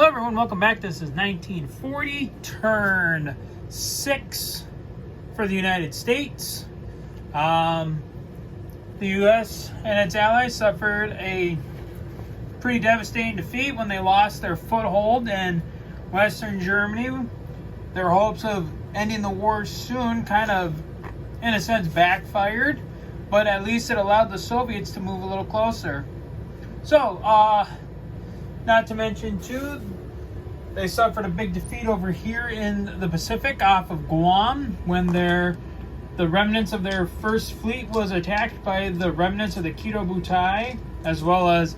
Hello everyone, welcome back. This is 1940, turn 6 for the United States. The U.S. and its allies suffered a pretty devastating defeat when they lost their foothold in Western Germany. Their hopes of ending the war soon kind of, in a sense, backfired, but at least it allowed the Soviets to move a little closer. So, not to mention, too, they suffered a big defeat over here in the Pacific off of Guam when the remnants of their first fleet was attacked by the remnants of the Kido Butai, as well as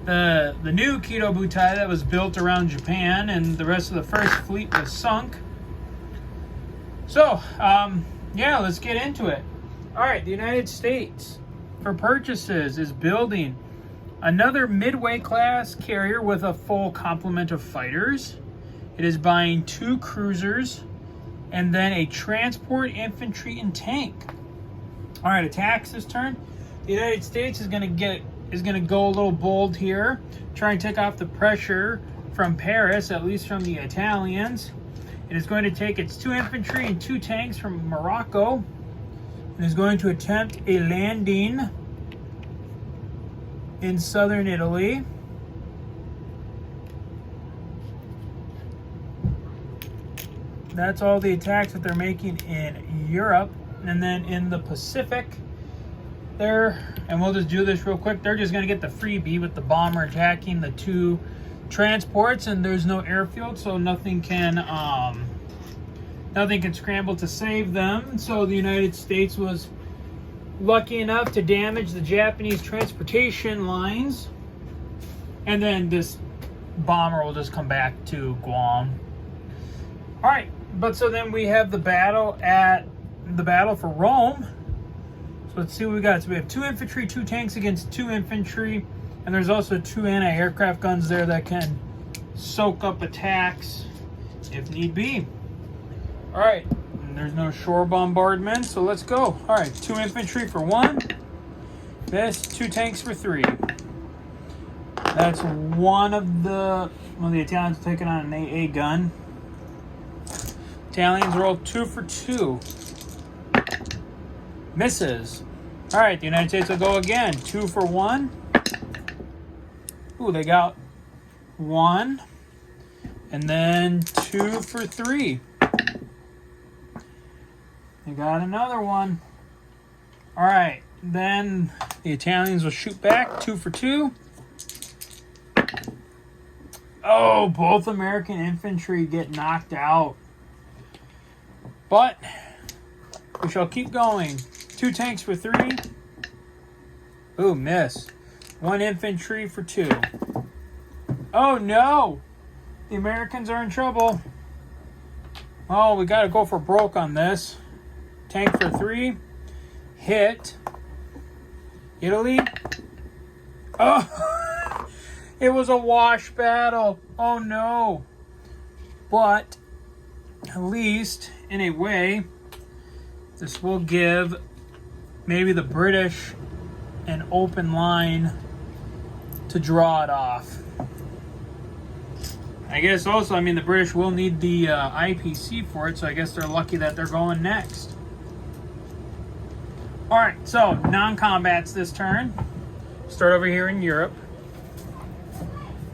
the new Kido Butai that was built around Japan, and the rest of the first fleet was sunk. So, yeah, let's get into it. All right, the United States, for purchases, is building another Midway class carrier with a full complement of fighters. It is buying 2 cruisers and then a transport, infantry, and tank. All right, attacks this turn. The United States is going to go a little bold here, try and take off the pressure from Paris, at least from the Italians. It is going to take its 2 infantry and 2 tanks from Morocco. It is going to attempt a landing in southern Italy. That's all the attacks that they're making in Europe. And then in the Pacific, and we'll just do this real quick, they're just going to get the freebie with the bomber attacking the 2 transports, and there's no airfield, so nothing can scramble to save them. So the United States was lucky enough to damage the Japanese transportation lines, and then this bomber will just come back to Guam. All right, but so then we have the battle for Rome. So let's see what we got. So we have 2 infantry, 2 tanks against 2 infantry, and there's also 2 anti-aircraft guns there that can soak up attacks if need be. All right. There's no shore bombardment, so let's go. All right, 2 infantry for 1. This, 2 tanks for 3. That's one of the Italians taking on an AA gun. Italians roll 2 for 2. Misses. All right, the United States will go again. 2 for 1. Ooh, they got 1. And then 2 for 3. They got another one. All right, then the Italians will shoot back. 2 for 2. Oh, both American infantry get knocked out. But we shall keep going. 2 tanks for 3. Ooh, miss. 1 infantry for 2. Oh, no. The Americans are in trouble. Oh, we got to go for broke on this. Tank for 3. Hit. Italy. Oh, it was a wash battle. Oh, no. But at least, in a way, this will give maybe the British an open line to draw it off. I guess also, the British will need the IPC for it, so I guess they're lucky that they're going next. All right, so non-combats this turn. Start over here in Europe.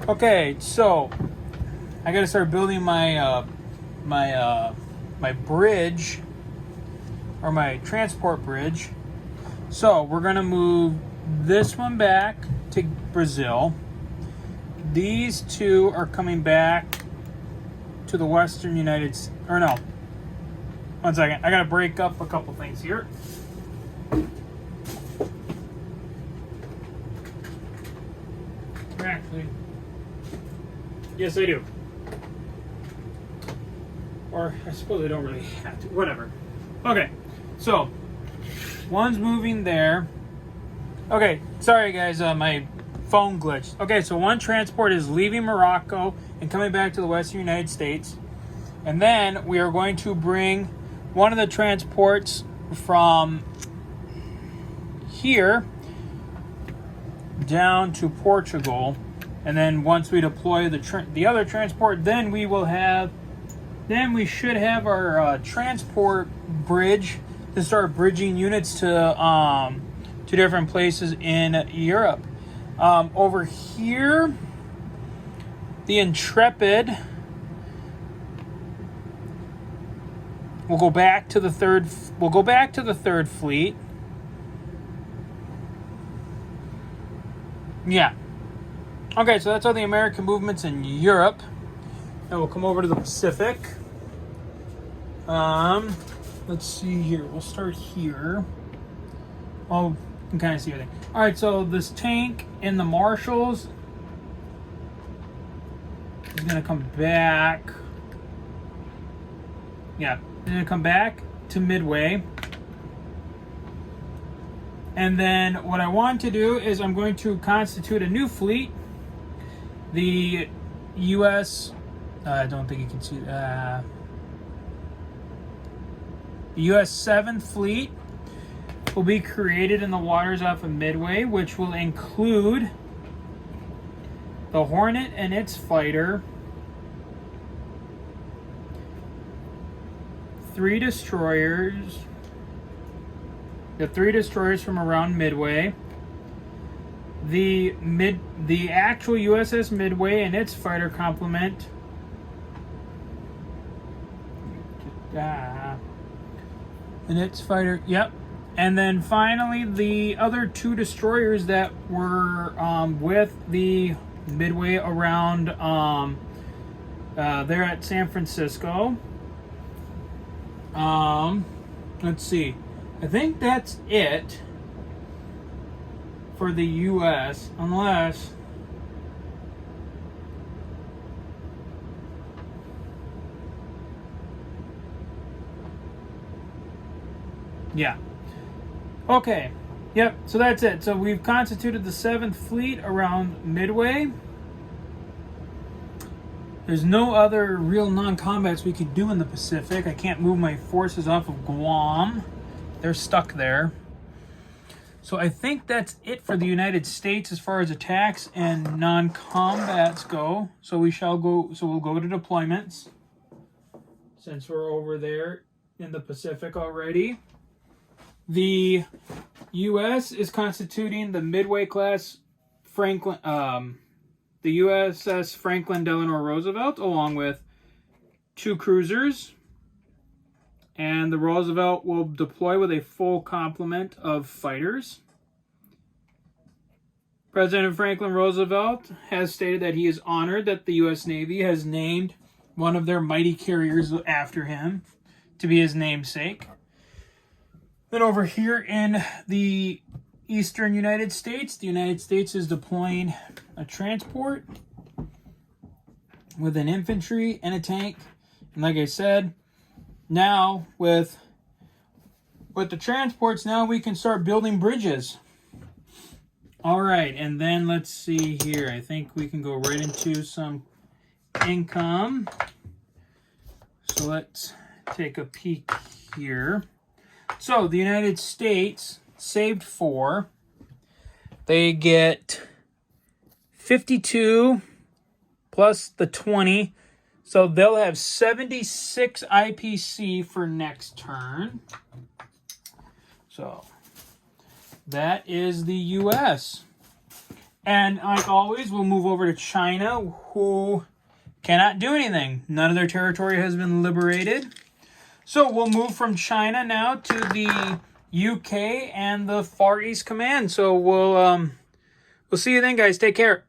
Okay, so I got to start building my my bridge, or my transport bridge. So we're gonna move this one back to Brazil. These 2 are coming back to the Western United States. Or no, one second. I gotta break up a couple things here. Actually, yes, I do. Or I suppose I don't really have to. Whatever. Okay, so one's moving there. Okay, sorry guys, my phone glitched. Okay, so 1 transport is leaving Morocco and coming back to the Western United States. And then we are going to bring one of the transports from here down to Portugal, And then once we deploy the other transport, then we should have our transport bridge to start bridging units to different places in Europe. Over here, the Intrepid will go back to the third. We'll go back to the Third Fleet. Yeah. Okay, so that's all the American movements in Europe. Now we'll come over to the Pacific. Let's see here. We'll start here. Oh, you can kind of see everything. All right, so this tank in the Marshalls is going to come back. Yeah, it's going to come back to Midway. And then what I want to do is I'm going to constitute a new fleet. The U.S. I don't think you can see the U.S. 7th Fleet will be created in the waters off of Midway, which will include the Hornet and its fighter, 3 destroyers, the 3 destroyers from around Midway, the actual USS Midway and its fighter complement, and its fighter, yep. And then finally, the other 2 destroyers that were with the Midway around there at San Francisco. Let's see. I think that's it for the U.S. unless... Yeah. Okay. Yep, so that's it. So we've constituted the 7th Fleet around Midway. There's no other real non-combats we could do in the Pacific. I can't move my forces off of Guam. They're stuck there. So I think that's it for the United States as far as attacks and non-combats go. So we'll go to deployments since we're over there in the Pacific already. The U.S. is constituting the Midway class Franklin, the USS Franklin Delano Roosevelt, along with 2 cruisers. And the Roosevelt will deploy with a full complement of fighters. President Franklin Roosevelt has stated that he is honored that the U.S. Navy has named one of their mighty carriers after him to be his namesake. Then over here in the eastern United States, the United States is deploying a transport with an infantry and a tank. And like I said, now with the transports, now we can start building bridges. All right, and then let's see here. I think we can go right into some income. So let's take a peek here. So the United States saved 4. They get 52 plus the 20. So they'll have 76 IPC for next turn. So that is the U.S. And like always, we'll move over to China, who cannot do anything. None of their territory has been liberated. So we'll move from China now to the UK and the Far East Command. So we'll see you then, guys. Take care.